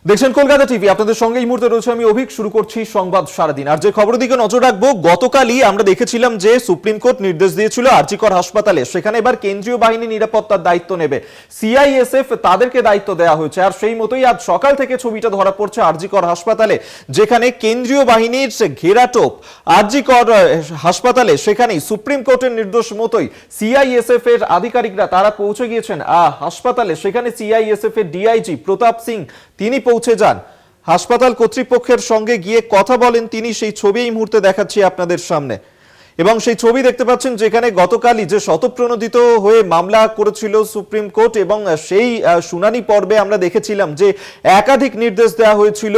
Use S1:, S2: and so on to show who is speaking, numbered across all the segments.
S1: দেখছেন কলকাতা টিভি, আপনাদের সঙ্গে এই মুহূর্তে রয়েছে আমি অভিক। শুরু করছি সংবাদ সারাদিন। আর যে খবরের দিকে নজর রাখবো, গতকালই আমরা দেখেছিলাম যে সুপ্রিম কোর্ট নির্দেশ দিয়েছিল আরজি কর হাসপাতালে সেখানে এবার কেন্দ্রীয় বাহিনী নিরাপত্তার দায়িত্ব নেবে, সিআইএসএফ তাদেরকে দায়িত্ব দেওয়া হয়েছে। আর সেই মতোই আজ সকাল থেকে ছবিটা ধরা পড়ছে আরজি কর হাসপাতালে, যেখানে কেন্দ্রীয় বাহিনীর ঘেরাটোপ আরজি কর হাসপাতালে, সেখানেই সুপ্রিম কোর্টের নির্দেশ মতোই সিআইএসএফ এর আধিকারিকরা তারা পৌঁছে গিয়েছেন হাসপাতালে। সেখানে সিআইএসএফ এর ডিআইজি প্রতাপ সিং তিনি পৌঁছে যান, হাসপাতাল কর্তৃপক্ষের সঙ্গে গিয়ে কথা বলেন তিনি। সেই ছবি এই মুহূর্তে দেখাচ্ছি আপনাদের সামনে, এবং সেই ছবি দেখতে পাচ্ছেন যেখানে গতকালই যে শতপ্রণোদিত হয়ে মামলা করেছিল সুপ্রিম কোর্ট, এবং সেই শুনানি পর্বে আমরা দেখেছিলাম যে একাধিক নির্দেশ দেওয়া হয়েছিল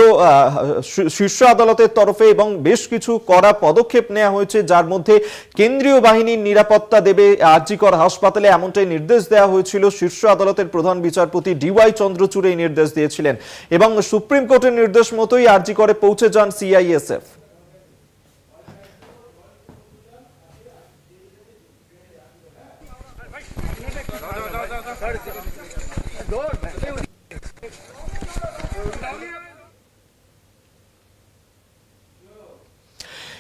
S1: শীর্ষ আদালতের তরফে, এবং বেশ কিছু কড়া পদক্ষেপ নেওয়া হয়েছে, যার মধ্যে কেন্দ্রীয় বাহিনীর নিরাপত্তা দেবে আরজি কর হাসপাতালে, এমনটাই নির্দেশ দেওয়া হয়েছিল। শীর্ষ আদালতের প্রধান বিচারপতি ডিওয়াই চন্দ্রচূড় এই নির্দেশ দিয়েছিলেন, এবং সুপ্রিম কোর্টের নির্দেশ মতোই আরজি করে পৌঁছে যান সিআইএসএফ।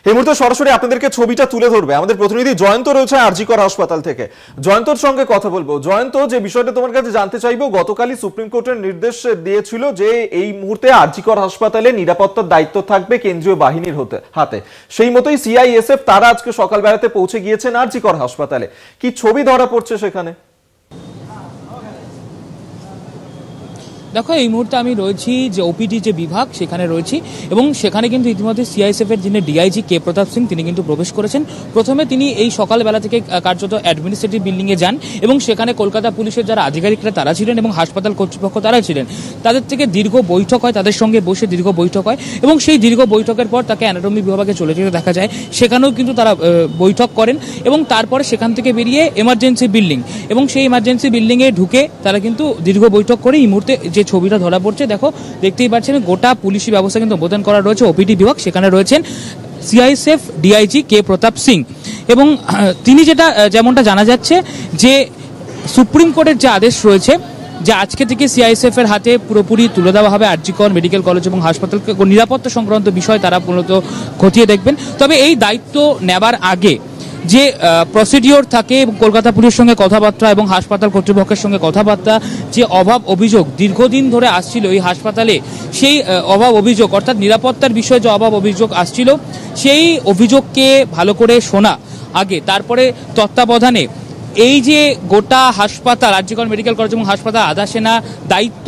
S1: এই মুহূর্তে সরাসরি আপনাদেরকে ছবিটা তুলে ধরবে আমাদের প্রতিনিধি জয়ন্ত রয়েছে আরজি কর হাসপাতাল থেকে। জয়ন্তর সঙ্গে কথা বলবো। জয়ন্ত, যে বিষয়টা তোমার কাছে জানতে চাইবো, গতকালই সুপ্রিম কোর্টের নির্দেশ দিয়েছিল যে এই মুহূর্তে আরজি কর হাসপাতালে নিরাপত্তার দায়িত্ব থাকবে কেন্দ্রীয় বাহিনীর হাতে, সেই মতোই সিআইএসএফ তারা আজকে সকালবেলাতে পৌঁছে গিয়েছেন আরজি কর হাসপাতালে। কি ছবি ধরা পড়ছে সেখানে?
S2: দেখো, এই মুহূর্তে আমি রয়েছি যে ওপিডি যে বিভাগ সেখানে রয়েছি, এবং সেখানে কিন্তু ইতিমধ্যে সিআইএসএফ এর যিনি ডিআইজি কে প্রতাপ সিং তিনি কিন্তু প্রবেশ করেছেন। প্রথমে তিনি এই সকালবেলা থেকে কার্যত অ্যাডমিনিস্ট্রেটিভ বিল্ডিংয়ে যান, এবং সেখানে কলকাতা পুলিশের যারা আধিকারিকরা তারা ছিলেন এবং হাসপাতাল কর্তৃপক্ষ তারা ছিলেন, তাদের থেকে দীর্ঘ বৈঠক হয়, তাদের সঙ্গে বসে দীর্ঘ বৈঠক হয়, এবং সেই দীর্ঘ বৈঠকের পর তাকে অ্যানাটমি বিভাগে চলে যেতে দেখা যায়। সেখানেও কিন্তু তারা বৈঠক করেন, এবং তারপরে সেখান থেকে বেরিয়ে এমার্জেন্সি বিল্ডিং, এবং সেই এমার্জেন্সি বিল্ডিংয়ে ঢুকে তারা কিন্তু দীর্ঘ বৈঠক করে এই মুহূর্তে যে ছবিটা ধরা পড়ছে, দেখো দেখতেই পাচ্ছেন গোটা পুলিশি ব্যবস্থা কিন্তু মোতায়েন করা রয়েছে। ওপিডি বিভাগ, সেখানে রয়েছেন সিআইএসএফ ডিআইজি কে প্রতাপ সিং, এবং তিনি যেমনটা জানা যাচ্ছে যে সুপ্রিম কোর্টের যে আদেশ রয়েছে যে আজকে থেকে সিআইএসএফ এর হাতে পুরোপুরি তুলে দেওয়া হবে আরজি কর মেডিকেল কলেজ এবং হাসপাতালকে নিরাপত্তা সংক্রান্ত বিষয় তারা মূলত খতিয়ে দেখবেন। তবে এই দায়িত্ব নেবার আগে যে প্রসিডিওর থাকে, কলকাতা পুলিশের সঙ্গে কথাবার্তা এবং হাসপাতাল কর্তৃপক্ষের সঙ্গে কথাবার্তা, যে অভাব অভিযোগ দীর্ঘদিন ধরে আসছিল এই হাসপাতালে, সেই অভাব অভিযোগ অর্থাৎ নিরাপত্তার বিষয়ে যে অভাব অভিযোগ আসছিল, সেই অভিযোগকে ভালো করে শোনা আগে, তারপরে তত্ত্বাবধানে এই যে গোটা হাসপাতাল আরজি কর মেডিকেল কলেজ এবং হাসপাতাল আধা সেনা দায়িত্ব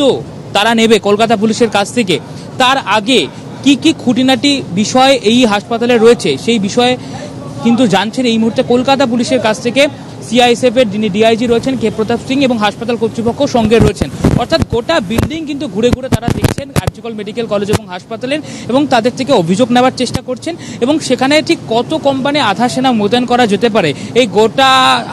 S2: তারা নেবে কলকাতা পুলিশের কাছ থেকে, তার আগে কি কি খুঁটিনাটি বিষয় এই হাসপাতালে রয়েছে সেই বিষয়ে কিন্তু জানছেন এই মুহূর্তে কলকাতা পুলিশের কাছ থেকে সিআইএসএফ এর যিনি ডিআইজি রয়েছেন কে প্রতাপ সিং, এবং হাসপাতাল কর্তৃপক্ষ সঙ্গে রয়েছেন। অর্থাৎ গোটা বিল্ডিং কিন্তু ঘুরে ঘুরে তারা দেখছেন আরজি কর মেডিকেল কলেজ এবং হাসপাতালের, এবং তাদের থেকে অভিযোগ নেওয়ার চেষ্টা করছেন, এবং সেখানে ঠিক কত কোম্পানি আধা সেনা মোতায়েন করা যেতে পারে এই গোটা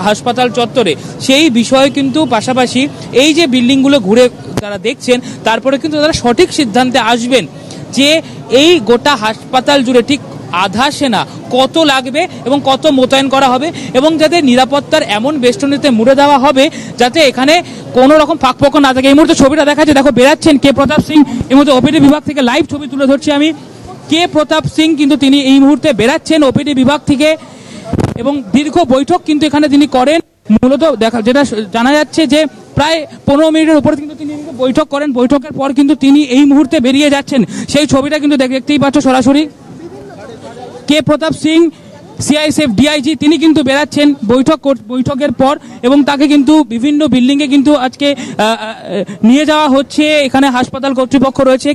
S2: হাসপাতাল চত্বরে, সেই বিষয়ে কিন্তু পাশাপাশি এই যে বিল্ডিংগুলো ঘুরে তারা দেখছেন, তারপরে কিন্তু তারা সঠিক সিদ্ধান্তে আসবেন যে এই গোটা হাসপাতাল জুড়ে ঠিক আধা সেনা কত লাগবে এবং কত মোতায়েন করা হবে, এবং যাতে নিরাপত্তার এমন বেষ্টনীতে মুড়ে দেওয়া হবে যাতে এখানে কোনো রকম ফাঁকফোকর না থাকে। এই মুহূর্তে ছবিটা দেখা যাচ্ছে, দেখো বেরাচ্ছেন কে প্রতাপ সিং। এই মুহূর্তে ওপিডি বিভাগ থেকে লাইভ ছবি তুলে ধরছি আমি। কে প্রতাপ সিং কিন্তু তিনি এই মুহূর্তে বেরাচ্ছেন ওপিডি বিভাগ থেকে, এবং দীর্ঘ বৈঠক কিন্তু এখানে তিনি করেন। মূলত যেটা জানা যাচ্ছে যে প্রায় 15 মিনিটের উপরে কিন্তু তিনি বৈঠক করেন। বৈঠকের পর কিন্তু তিনি এই মুহূর্তে বেরিয়ে যাচ্ছেন। সেই ছবিটা কিন্তু দেখতেই পাচ্ছ সরাসরি। কে প্রতাপ সিং সিআইএসএফ ডিআইজি তিনি কিন্তু বেরাচ্ছেন বৈঠকের পর, এবং তাকে কিন্তু বিভিন্ন বিল্ডিংয়ে কিন্তু আজকে নিয়ে যাওয়া হচ্ছে। এখানে হাসপাতাল কর্তৃপক্ষ রয়েছে।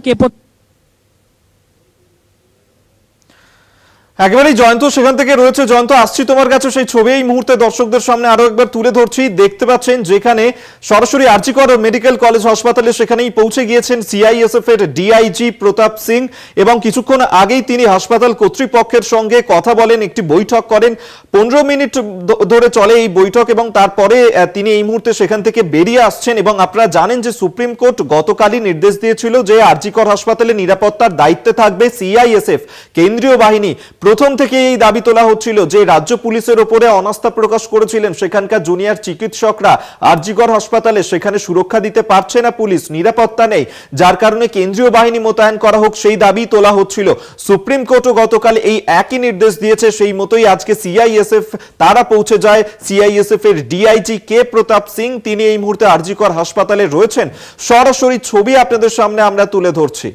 S1: একেবারেই জয়ন্ত সেখান থেকে রয়েছে। জয়ন্ত, আসছি তোমার কাছে। সেই ছবি এই মুহূর্তে দর্শকদের সামনে আরো একবার তুলে ধরছি। দেখতে পাচ্ছেন যেখানে সরাসরি আরজি কর মেডিকেল কলেজ হাসপাতালে সেখানেই পৌঁছে গিয়েছেন সিআইএসএফ এর ডিআইজি প্রতাপ সিং, এবং কিছুক্ষণ আগেই তিনি হাসপাতাল কর্তৃপক্ষের সঙ্গে কথা বলেন, একটি বৈঠক করেন। 15 মিনিট ধরে চলে এই বৈঠক, এবং তারপরে তিনি এই মুহূর্তে সেখান থেকে বেরিয়ে আসছেন। এবং আপনারা জানেন যে সুপ্রিম কোর্ট গতকালই নির্দেশ দিয়েছিল যে আরজি কর হাসপাতালে নিরাপত্তার দায়িত্বে থাকবে সিআইএসএফ কেন্দ্রীয় বাহিনী। প্রথম থেকে এই দাবি তোলা হচ্ছিল যে রাজ্য পুলিশের ওপরে অনাস্থা প্রকাশ করেছিলেন সেখানকার জুনিয়র চিকিৎসকরা আরজিকর হাসপাতালে, সেখানে সুরক্ষা দিতে পারছে না পুলিশ, নিরাপত্তা নেই, যার কারণে কেন্দ্রীয় বাহিনী মোতায়েন করা হোক সেই দাবি তোলা হচ্ছিল। সুপ্রিম কোর্টও গতকাল এই একই নির্দেশ দিয়েছে, সেই মতোই আজকে সিআইএসএফ তারা পৌঁছে যায়। সিআইএসএফ এর ডিআইজি কে প্রতাপ সিং তিনি এই মুহূর্তে আরজিকর হাসপাতালে রয়েছেন। সরাসরি ছবি আপনাদের সামনে আমরা তুলে ধরছি।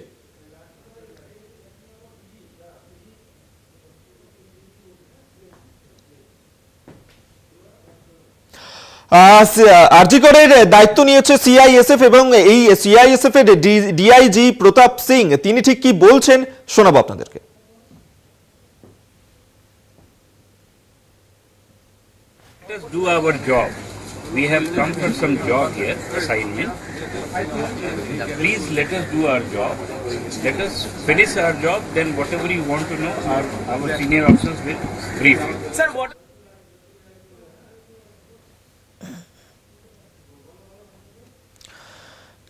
S1: আরজিকরের দায়িত্ব নিয়েছে সিআইএসএফ এবং এই সিআইএসএফ এর ডিআইজি প্রতাপ সিং তিনি ঠিক কি বলছেন শোনাবো আপনাদেরকে।
S3: Let us do our job. We have come for some job here, assignment. Please let us do our job. Let us finish our job. Then whatever you want to know, our senior officers will brief you. Sir, what?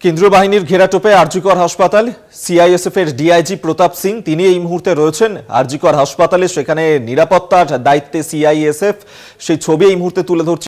S1: কেন্দ্রীয় বাহিনীর ঘেরাটোপে আরজিকর হাসপাতাল, CISF এর DIG Pratap Singh তিনি এই মুহূর্তে রয়েছেন আরজিকর হাসপাতালে, সেখানে নিরাপত্তার দায়িত্বে সিআইএসএফ, সেই ছবি এই মুহূর্তে তুলে ধরছি।